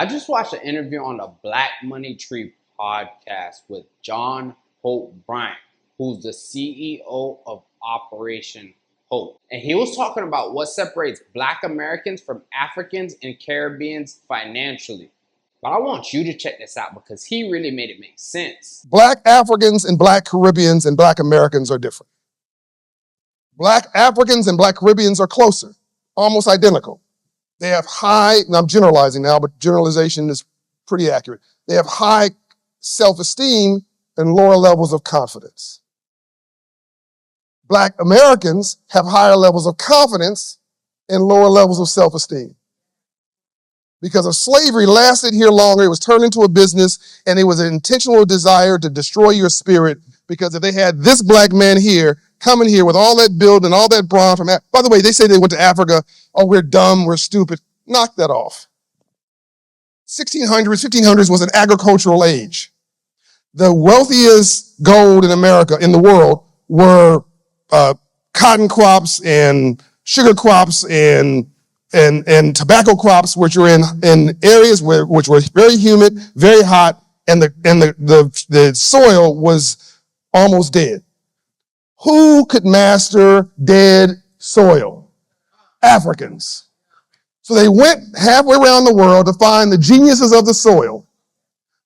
I just watched an interview on the Black Money Tree podcast with John Hope Bryant, who's the CEO of Operation Hope. And he was talking about what separates Black Americans from Africans and Caribbeans financially. But I want you to check this out because he really made it make sense. Black Africans and Black Caribbeans and Black Americans are different. Black Africans and Black Caribbeans are closer, almost identical. They have high, and I'm generalizing now, but generalization is pretty accurate. They have high self-esteem and lower levels of confidence. Black Americans have higher levels of confidence and lower levels of self-esteem. Because of slavery lasted here longer, it was turned into a business, and it was an intentional desire to destroy your spirit, because if they had this black man here, coming here with all that build and all that brawn from, by the way, they say they went to Africa, oh, we're dumb, we're stupid. Knock that off. 1600s, 1500s was an agricultural age. The wealthiest gold in America, in the world, were cotton crops and sugar crops and tobacco crops, which are in areas which were very humid, very hot, and the soil was almost dead. Who could master dead soil? Africans. So they went halfway around the world to find the geniuses of the soil.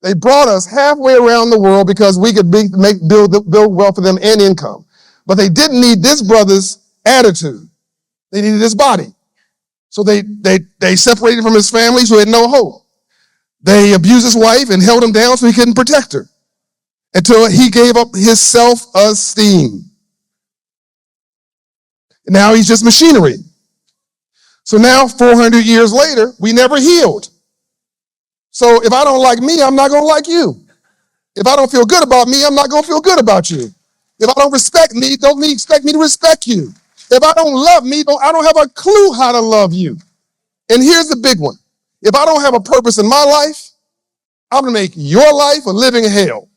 They brought us halfway around the world because we could build wealth for them and income. But they didn't need this brother's attitude. They needed his body. So they separated from his family, so he had no hope. They abused his wife and held him down so he couldn't protect her until he gave up his self-esteem. Now he's just machinery. So now, 400 years later, we never healed. So if I don't like me, I'm not going to like you. If I don't feel good about me, I'm not going to feel good about you. If I don't respect me, don't expect me to respect you. If I don't love me, I don't have a clue how to love you. And here's the big one. If I don't have a purpose in my life, I'm going to make your life a living hell.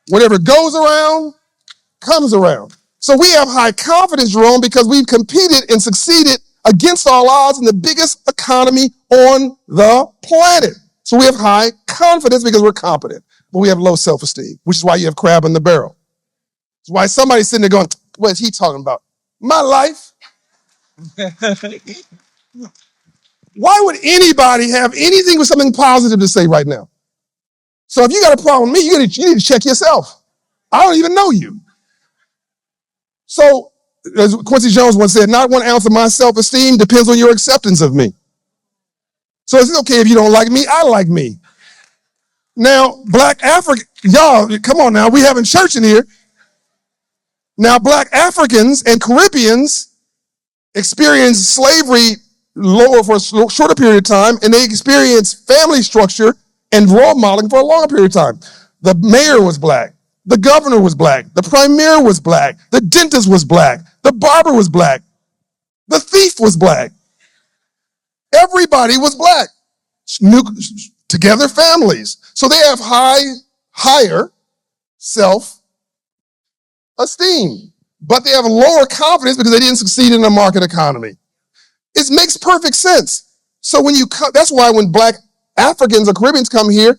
Whatever goes around, comes around. So we have high confidence, Jerome, because we've competed and succeeded against all odds in the biggest economy on the planet. So we have high confidence because we're competent, but we have low self-esteem, which is why you have crab in the barrel. It's why somebody's sitting there going, what is he talking about? My life? Why would anybody have anything with something positive to say right now? So if you got a problem with me, you need to check yourself. I don't even know you. So, as Quincy Jones once said, not 1 ounce of my self-esteem depends on your acceptance of me. So it's okay if you don't like me, I like me. Now, Black African, y'all, come on now, we having church in here. Now, Black Africans and Caribbeans experienced slavery lower for a shorter period of time, and they experienced family structure and role modeling for a longer period of time. The mayor was Black. The governor was Black. The premier was Black. The dentist was Black. The barber was Black. The thief was Black. Everybody was Black. Together families. So they have higher self-esteem, but they have lower confidence because they didn't succeed in the market economy. It makes perfect sense. So that's why when Black Africans or Caribbeans come here,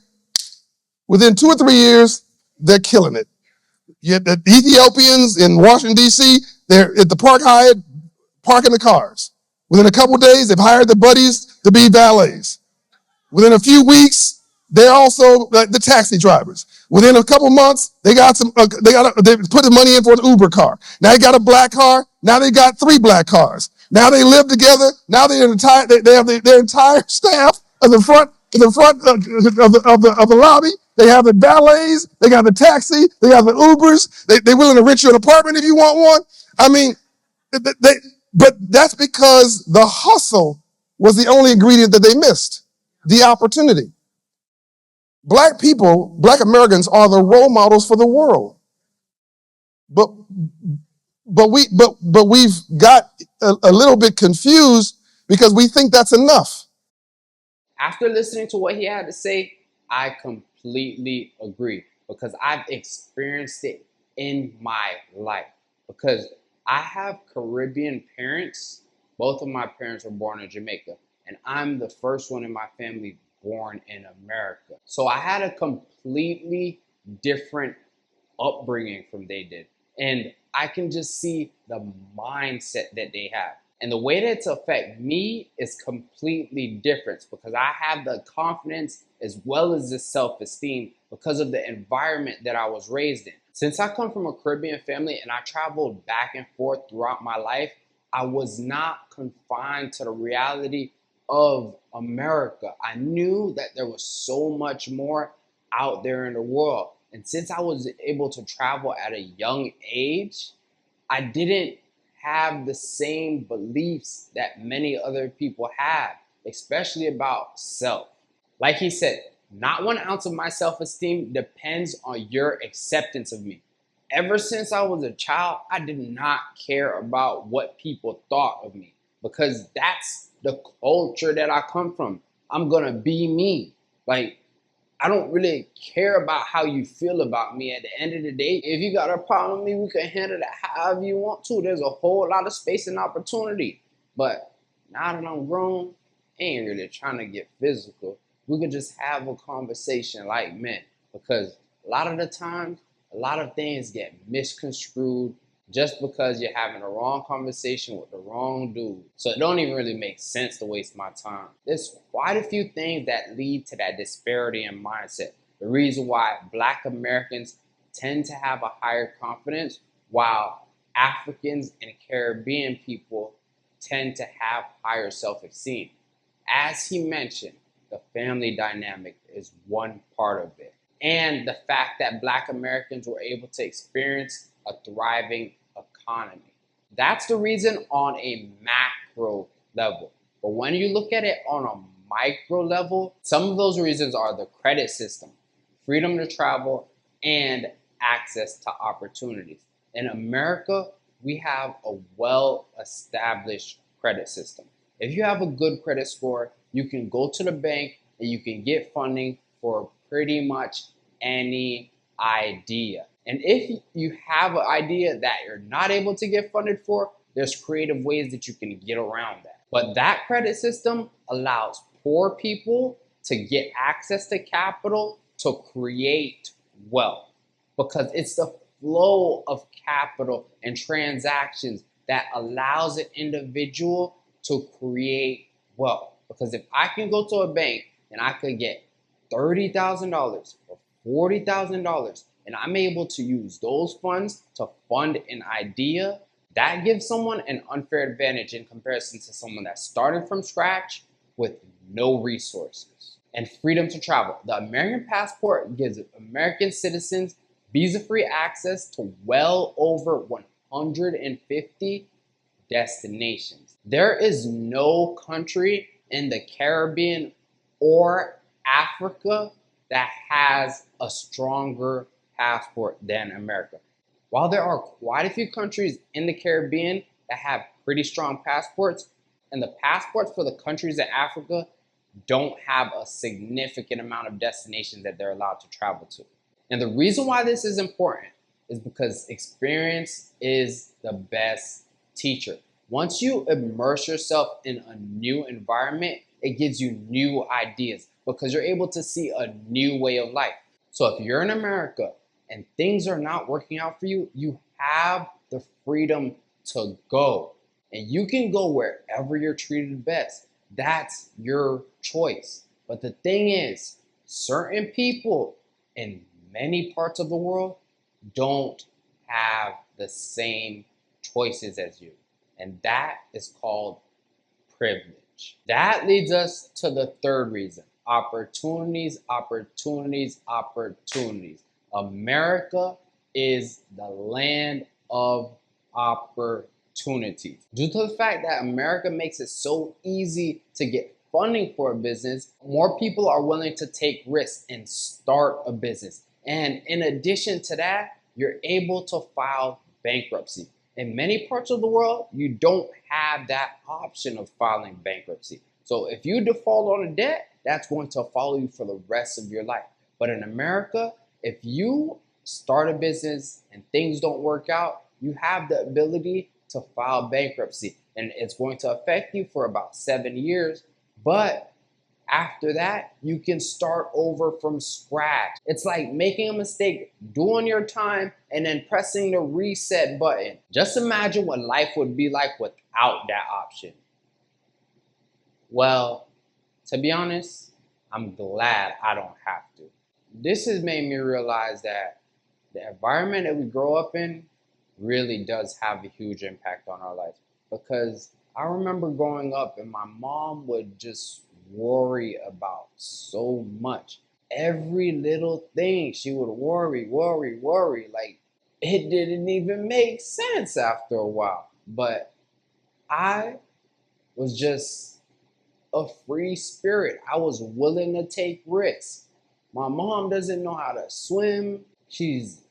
within 2 or 3 years, they're killing it. Yet the Ethiopians in Washington, D.C., they're at the Park Hyatt parking the cars. Within a couple of days, they've hired the buddies to be valets. Within a few weeks, they're also the taxi drivers. Within a couple of months, they put the money in for an Uber car. Now they got a black car. Now they got 3 black cars. Now they live together. Now they have their entire staff in the front of the lobby. They have the valets. They got the taxi. They got the Ubers. They're willing to rent you an apartment if you want one. I mean, but that's because the hustle was the only ingredient that they missed, the opportunity. Black people, Black Americans are the role models for the world. But we've got a little bit confused because we think that's enough. After listening to what he had to say, I completely agree because I've experienced it in my life. Because I have Caribbean parents. Both of my parents were born in Jamaica, and I'm the first one in my family born in America. So I had a completely different upbringing from they did. And I can just see the mindset that they have. And the way that it's affect me is completely different because I have the confidence as well as the self-esteem because of the environment that I was raised in. Since I come from a Caribbean family and I traveled back and forth throughout my life, I was not confined to the reality of America. I knew that there was so much more out there in the world. And since I was able to travel at a young age, I didn't have the same beliefs that many other people have, especially about self. Like he said, not 1 ounce of my self esteem depends on your acceptance of me. Ever since I was a child, I did not care about what people thought of me because that's the culture that I come from. I'm gonna be me. Like, I don't really care about how you feel about me. At the end of the day, if you got a problem with me, we can handle that however you want to. There's a whole lot of space and opportunity. But now that I'm grown, I ain't really trying to get physical. We could just have a conversation like men. Because a lot of the times, a lot of things get misconstrued just because you're having a wrong conversation with the wrong dude. So it don't even really make sense to waste my time. There's quite a few things that lead to that disparity in mindset. The reason why Black Americans tend to have a higher confidence while Africans and Caribbean people tend to have higher self-esteem. As he mentioned, the family dynamic is one part of it. And the fact that Black Americans were able to experience a thriving economy. That's the reason on a macro level. But when you look at it on a micro level, some of those reasons are the credit system, freedom to travel, and access to opportunities. In America, we have a well-established credit system. If you have a good credit score, you can go to the bank and you can get funding for pretty much any idea. And if you have an idea that you're not able to get funded for, there's creative ways that you can get around that. But that credit system allows poor people to get access to capital to create wealth because it's the flow of capital and transactions that allows an individual to create wealth. Because if I can go to a bank and I could get $30,000 or $40,000 and I'm able to use those funds to fund an idea, that gives someone an unfair advantage in comparison to someone that started from scratch with no resources. And freedom to travel. The American passport gives American citizens visa-free access to well over 150 destinations. There is no country in the Caribbean or Africa that has a stronger passport than America. While there are quite a few countries in the Caribbean that have pretty strong passports, and the passports for the countries in Africa don't have a significant amount of destinations that they're allowed to travel to. And the reason why this is important is because experience is the best teacher. Once you immerse yourself in a new environment, it gives you new ideas because you're able to see a new way of life. So if you're in America and things are not working out for you, you have the freedom to go. And you can go wherever you're treated best. That's your choice. But the thing is, certain people in many parts of the world don't have the same choices as you. And that is called privilege. That leads us to the third reason. Opportunities, opportunities, opportunities. America is the land of opportunities. Due to the fact that America makes it so easy to get funding for a business, more people are willing to take risks and start a business. And in addition to that, you're able to file bankruptcy. In many parts of the world, you don't have that option of filing bankruptcy. So if you default on a debt, that's going to follow you for the rest of your life. But in America, if you start a business and things don't work out, you have the ability to file bankruptcy. And it's going to affect you for about 7 years. But After that, you can start over from scratch. It's like making a mistake, doing your time, and then pressing the reset button. Just imagine what life would be like without that option. Well, to be honest, I'm glad I don't have to. This has made me realize that the environment that we grow up in really does have a huge impact on our life. Because I remember growing up and my mom would just worry about so much. Every little thing she would worry. Like it didn't even make sense after a while. But I was just a free spirit. I was willing to take risks. My mom doesn't know how to swim. She's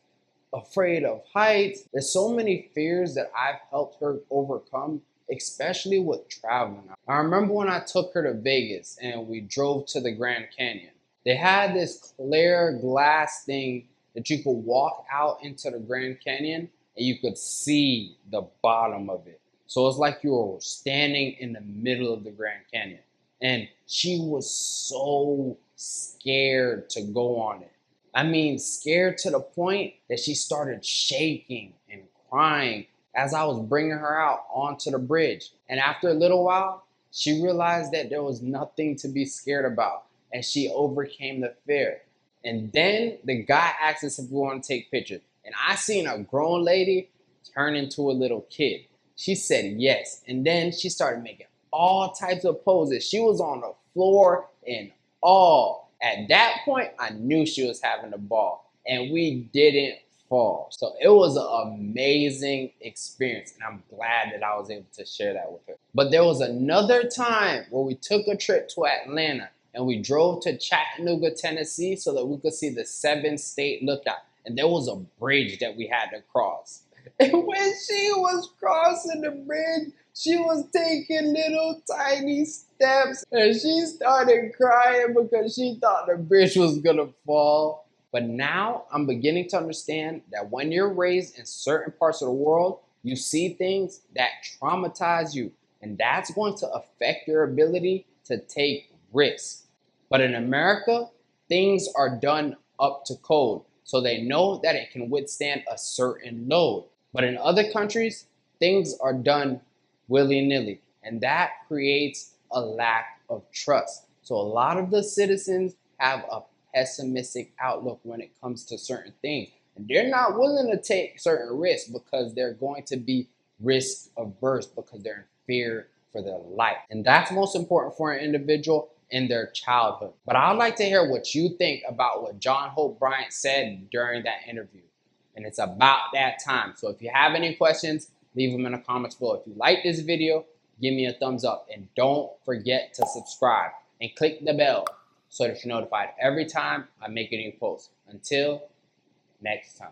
afraid of heights. There's so many fears that I've helped her overcome, especially with traveling. I remember when I took her to Vegas and we drove to the Grand Canyon. They had this clear glass thing that you could walk out into the Grand Canyon and you could see the bottom of it. So it's like you were standing in the middle of the Grand Canyon. And she was so scared to go on it. I mean, scared to the point that she started shaking and crying as I was bringing her out onto the bridge. And after a little while, she realized that there was nothing to be scared about, and she overcame the fear. And then the guy asked us if we want to take pictures. And I seen a grown lady turn into a little kid. She said yes. And then she started making all types of poses. She was on the floor in awe. At that point, I knew she was having a ball, and we didn't fall. So it was an amazing experience, and I'm glad that I was able to share that with her. But there was another time where we took a trip to Atlanta, and we drove to Chattanooga, Tennessee, so that we could see the 7-state lookout. And there was a bridge that we had to cross. And when she was crossing the bridge, she was taking little tiny steps and she started crying because she thought the bridge was gonna fall. But now I'm beginning to understand that when you're raised in certain parts of the world, you see things that traumatize you, and that's going to affect your ability to take risks. But in America, things are done up to code, so they know that it can withstand a certain load. But in other countries, things are done willy-nilly, and that creates a lack of trust. So a lot of the citizens have a pessimistic outlook when it comes to certain things, and they're not willing to take certain risks because they're going to be risk averse, because they're in fear for their life. And that's most important for an individual in their childhood. But I'd like to hear what you think about what John Hope Bryant said during that interview. And it's about that time. So if you have any questions, leave them in the comments below. If you like this video, give me a thumbs up. And don't forget to subscribe and click the bell so that you're notified every time I make a new post. Until next time.